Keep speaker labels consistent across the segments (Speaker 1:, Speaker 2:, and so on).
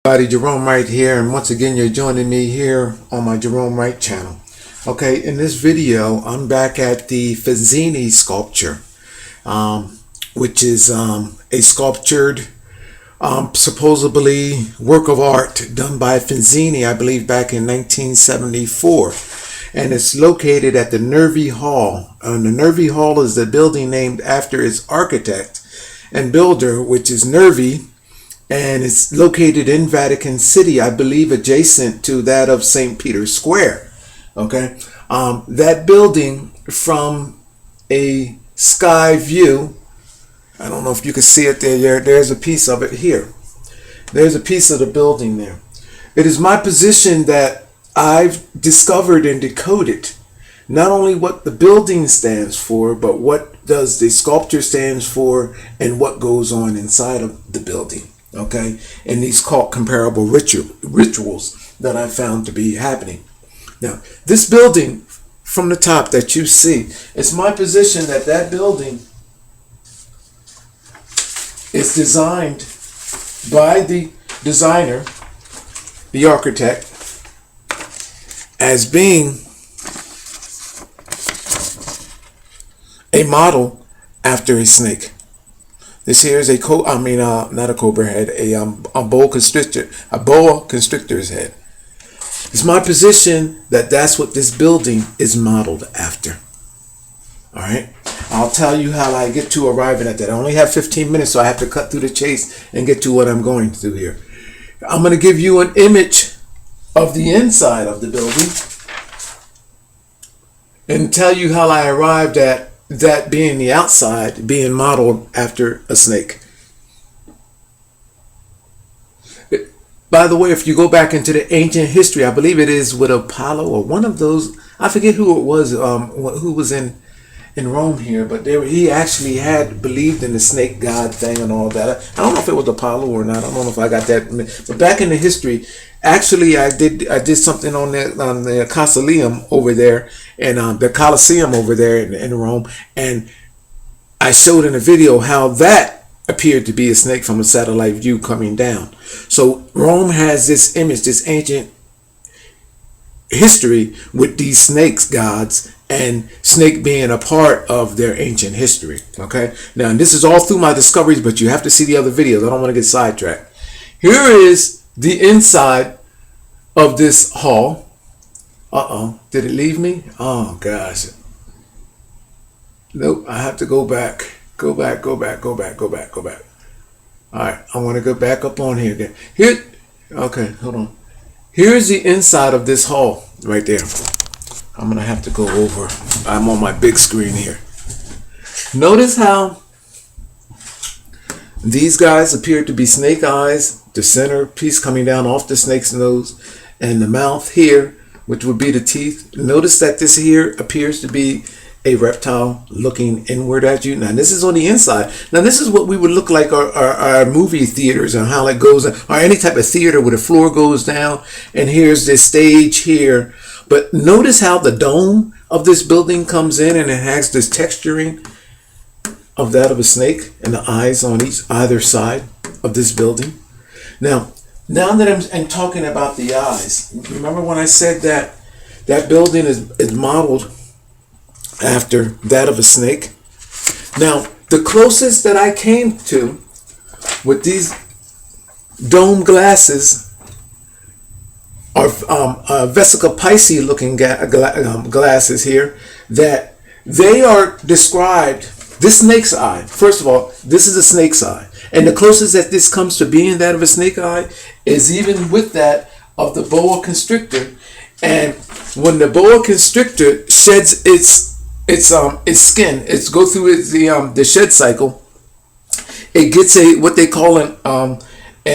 Speaker 1: Gerone Wright here, and once again you're joining me here on my Gerone Wright channel. Okay, in this video I'm back at the Fazzini sculpture, which is a sculptured supposedly work of art done by Fazzini, I believe back in 1974, and it's located at the Nervi Hall. The Nervi Hall is the building named after its architect and builder, which is Nervi, and it's located in Vatican City, I believe adjacent to that of St. Peter's Square. Okay, that building from a sky view, I don't know if you can see it there, there's a piece of it here. There's a piece of the building there. It is my position that I've discovered and decoded not only what the building stands for, but what does the sculpture stands for and what goes on inside of the building. Okay, and these called comparable rituals that I found to be happening. Now, this building from the top that you see, it's my position that that building is designed by the designer, the architect, as being a model after a snake. This here is not a cobra head, a boa constrictor's head. It's my position that that's what this building is modeled after. All right, I'll tell you how I get to arriving at that. I only have 15 minutes, so I have to cut through the chase and get to what I'm going to do here. I'm going to give you an image of the inside of the building and tell you how I arrived at that being the outside, being modeled after a snake. By the way, if you go back into the ancient history, I believe it is with Apollo or one of those, I forget who it was, who was in Rome here, but he actually had believed in the snake god thing and all that. I don't know if it was Apollo or not. I don't know if I got that. But back in the history, actually, I did something on the Colosseum over there, and the Colosseum over there in Rome, and I showed in a video how that appeared to be a snake from a satellite view coming down. So Rome has this image, this ancient history with these snakes gods, and snake being a part of their ancient history. Okay, now and this is all through my discoveries, but you have to see the other videos. I don't want to get sidetracked. Here is the inside of this hall. Did it leave me? Oh gosh. Nope, I have to go back. Go back. All right, I want to go back up on here again. Okay, hold on. Here's the inside of this hall right there. I'm gonna have to go over. I'm on my big screen here. Notice how these guys appear to be snake eyes, the center piece coming down off the snake's nose, and the mouth here, which would be the teeth. Notice that this here appears to be a reptile looking inward at you. Now this is on the inside. Now this is what we would look like our movie theaters and how it goes, or any type of theater where the floor goes down and here's this stage here. But notice how the dome of this building comes in and it has this texturing of that of a snake and the eyes on either side of this building. Now that I'm talking about the eyes, remember when I said that that building is modeled after that of a snake? Now, the closest that I came to with these dome glasses are Vesica Pisces looking glasses here, that they are described, this snake's eye, first of all, this is a snake's eye. And the closest that this comes to being that of a snake eye is even with that of the boa constrictor. And when the boa constrictor sheds its skin, it's go through the shed cycle, it gets what they call an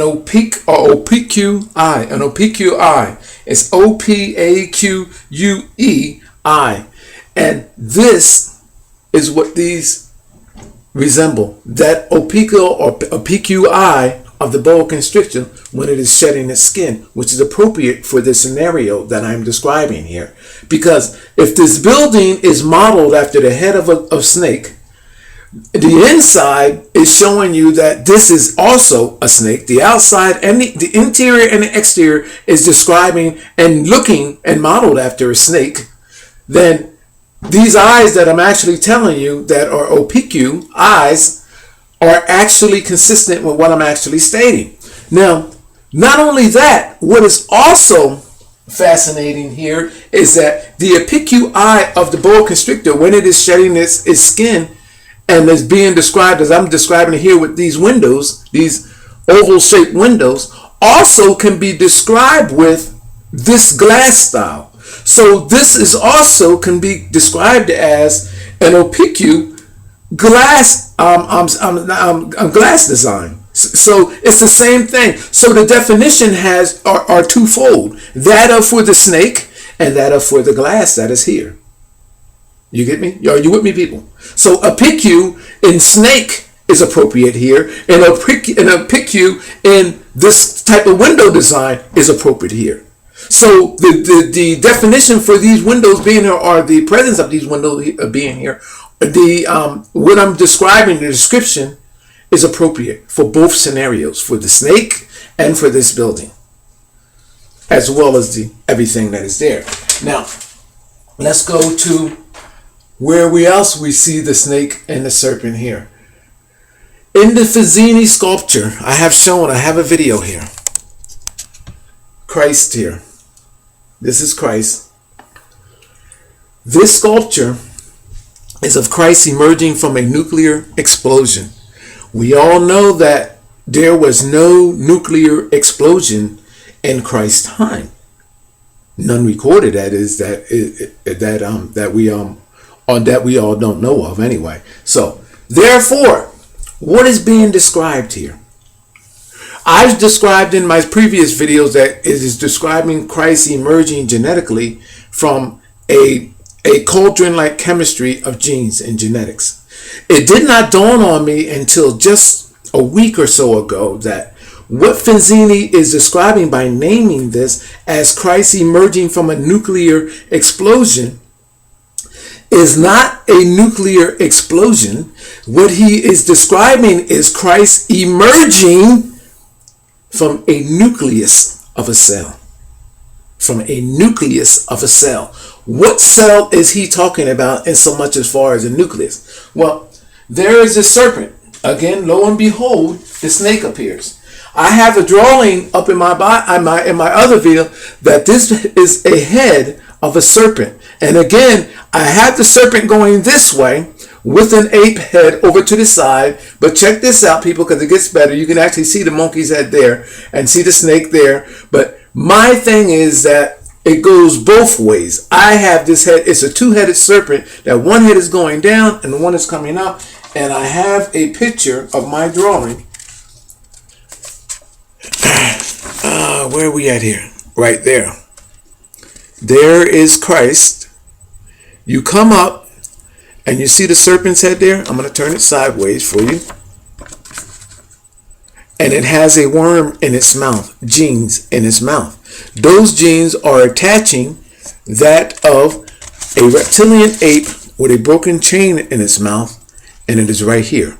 Speaker 1: opaque eye. An opaque eye. It's OPAQUE. And this is what these resemble. That opaque eye of the boa constrictor when it is shedding its skin, which is appropriate for the scenario that I'm describing here. Because if this building is modeled after the head of a snake, The inside is showing you that this is also a snake. The outside and the interior and the exterior is describing and looking and modeled after a snake. Then these eyes that I'm actually telling you that are opaque eyes are actually consistent with what I'm actually stating. Now, not only that, what is also fascinating here is that the opaque eye of the boa constrictor, when it is shedding its skin and is being described as I'm describing it here with these windows, these oval shaped windows, also can be described with this glass style. So this is also can be described as an opaque glass glass design. So it's the same thing. So the definition are twofold: that of for the snake and that of for the glass that is here. You get me? Are you with me, people? So opaque in snake is appropriate here, and opaque in this type of window design is appropriate here. So the definition for these windows being here, or the presence of these windows being here, what I'm describing, the description, is appropriate for both scenarios, for the snake and for this building, as well as everything that is there. Now, let's go to where else we see the snake and the serpent here. In the Fazzini sculpture, I have a video here. Christ here. This is Christ. This sculpture is of Christ emerging from a nuclear explosion. We all know that there was no nuclear explosion in Christ's time. None recorded, that is, that we all don't know of anyway. So, therefore, what is being described here? I've described in my previous videos that it is describing Christ emerging genetically from a cauldron-like chemistry of genes and genetics. It did not dawn on me until just a week or so ago that what Fazzini is describing by naming this as Christ emerging from a nuclear explosion is not a nuclear explosion. What he is describing is Christ emerging from a nucleus of a cell. From a nucleus of a cell. What cell is he talking about in so much as far as a nucleus? Well, there is a serpent. Again, lo and behold, the snake appears. I have a drawing up in my other video that this is a head of a serpent. And again, I have the serpent going this way with an ape head over to the side. But check this out, people, because it gets better. You can actually see the monkey's head there and see the snake there. But my thing is that it goes both ways. I have this head. It's a two-headed serpent. That one head is going down and one is coming up. And I have a picture of my drawing. Where are we at here? Right there. There is Christ. You come up and you see the serpent's head there. I'm going to turn it sideways for you. And it has a worm in its mouth, genes in its mouth. Those genes are attaching that of a reptilian ape with a broken chain in its mouth, and it is right here.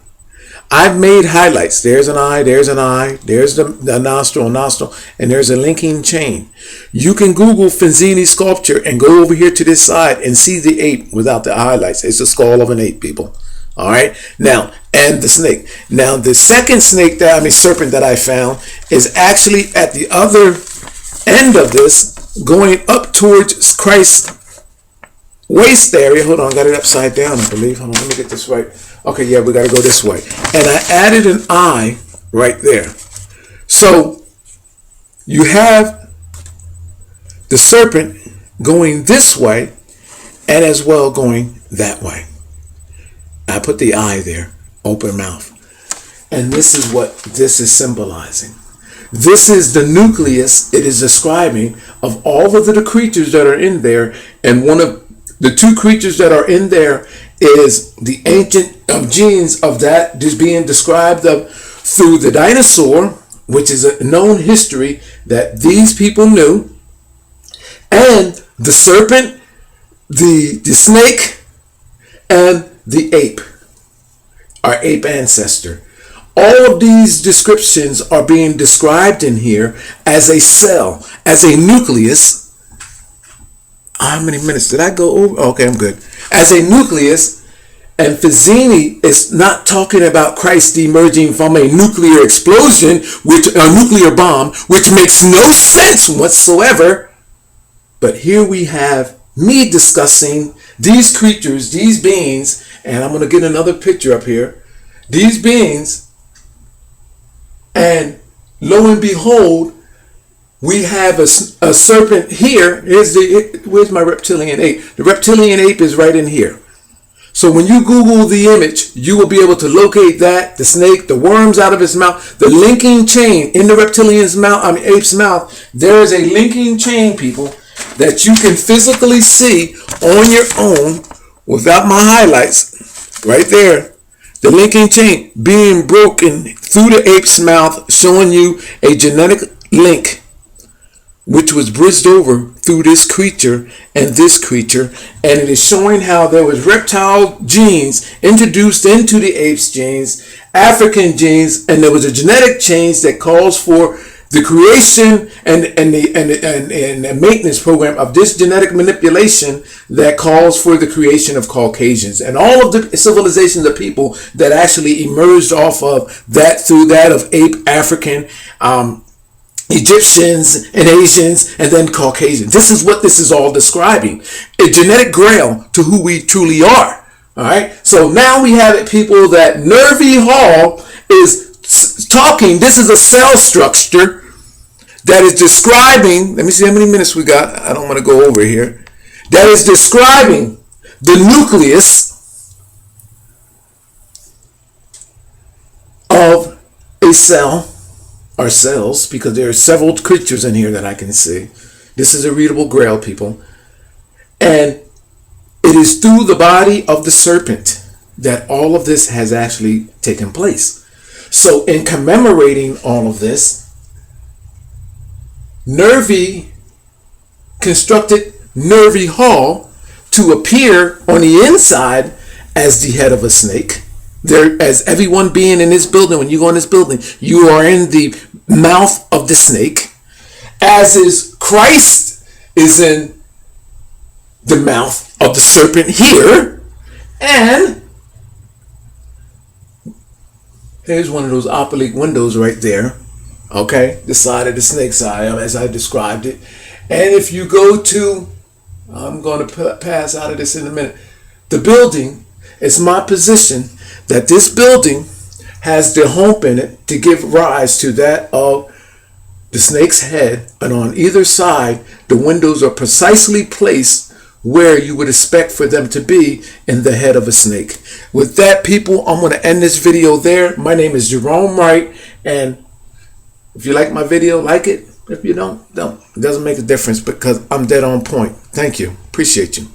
Speaker 1: I've made highlights. There's an eye, there's the nostril, and there's a linking chain. You can Google Fazzini sculpture and go over here to this side and see the ape without the highlights. It's the skull of an ape, people. All right. Now, and the snake. Now, the second serpent that I found is actually at the other end of this, going up towards Christ's waist area. Hold on, I got it upside down, I believe. Hold on, let me get this right. Okay, yeah, we got to go this way. And I added an eye right there. So you have the serpent going this way and as well going that way. I put the eye there, open mouth. And this is what this is symbolizing. This is the nucleus it is describing of all of the creatures that are in there. And one of the two creatures that are in there is the ancient genes of that is being described of through the dinosaur, which is a known history that these people knew, and the serpent, the snake, and the ape. our ape ancestor. All of these descriptions are being described in here as a cell, as a nucleus. How many minutes did I go over? Okay, I'm good. As a nucleus, and Fazzini is not talking about Christ emerging from a nuclear explosion, a nuclear bomb, which makes no sense whatsoever. But here we have me discussing these creatures, these beings, and I'm going to get another picture up here. These beings, and lo and behold, we have a serpent here. Where's my reptilian ape? The reptilian ape is right in here. So when you Google the image, you will be able to locate that, the snake, the worms out of his mouth, the linking chain in the reptilian's mouth, ape's mouth. There is a linking chain, people, that you can physically see on your own without my highlights. Right there. The linking chain being broken through the ape's mouth, showing you a genetic link which was bridged over through this creature and this creature. And it is showing how there was reptile genes introduced into the ape's genes, African genes, and there was a genetic change that calls for the creation and the maintenance program of this genetic manipulation that calls for the creation of Caucasians and all of the civilizations of people that actually emerged off of that, through that of ape, African, Egyptians and Asians, and then Caucasians. This is what this is all describing. A genetic grail to who we truly are. All right. So now we have it, people, that Nervi Hall is talking. This is a cell structure that is describing, let me see how many minutes we got. I don't want to go over here. That is describing the nucleus of a cell, or cells, because there are several creatures in here that I can see. This is a readable grail, people. And it is through the body of the serpent that all of this has actually taken place. So in commemorating all of this, Nervi constructed Nervi Hall to appear on the inside as the head of a snake. There, as everyone being in this building, when you go in this building, you are in the mouth of the snake. As is Christ is in the mouth of the serpent here. And here's one of those oblique windows right there. Okay, the side of the snake's eye, as I described it. And if you go to, I'm going to pass out of this in a minute. The building, it's my position that this building has the hump in it to give rise to that of the snake's head. And on either side, the windows are precisely placed where you would expect for them to be in the head of a snake. With that, people, I'm going to end this video there. My name is Gerone Wright, and if you like my video, like it. If you don't. It doesn't make a difference because I'm dead on point. Thank you. Appreciate you.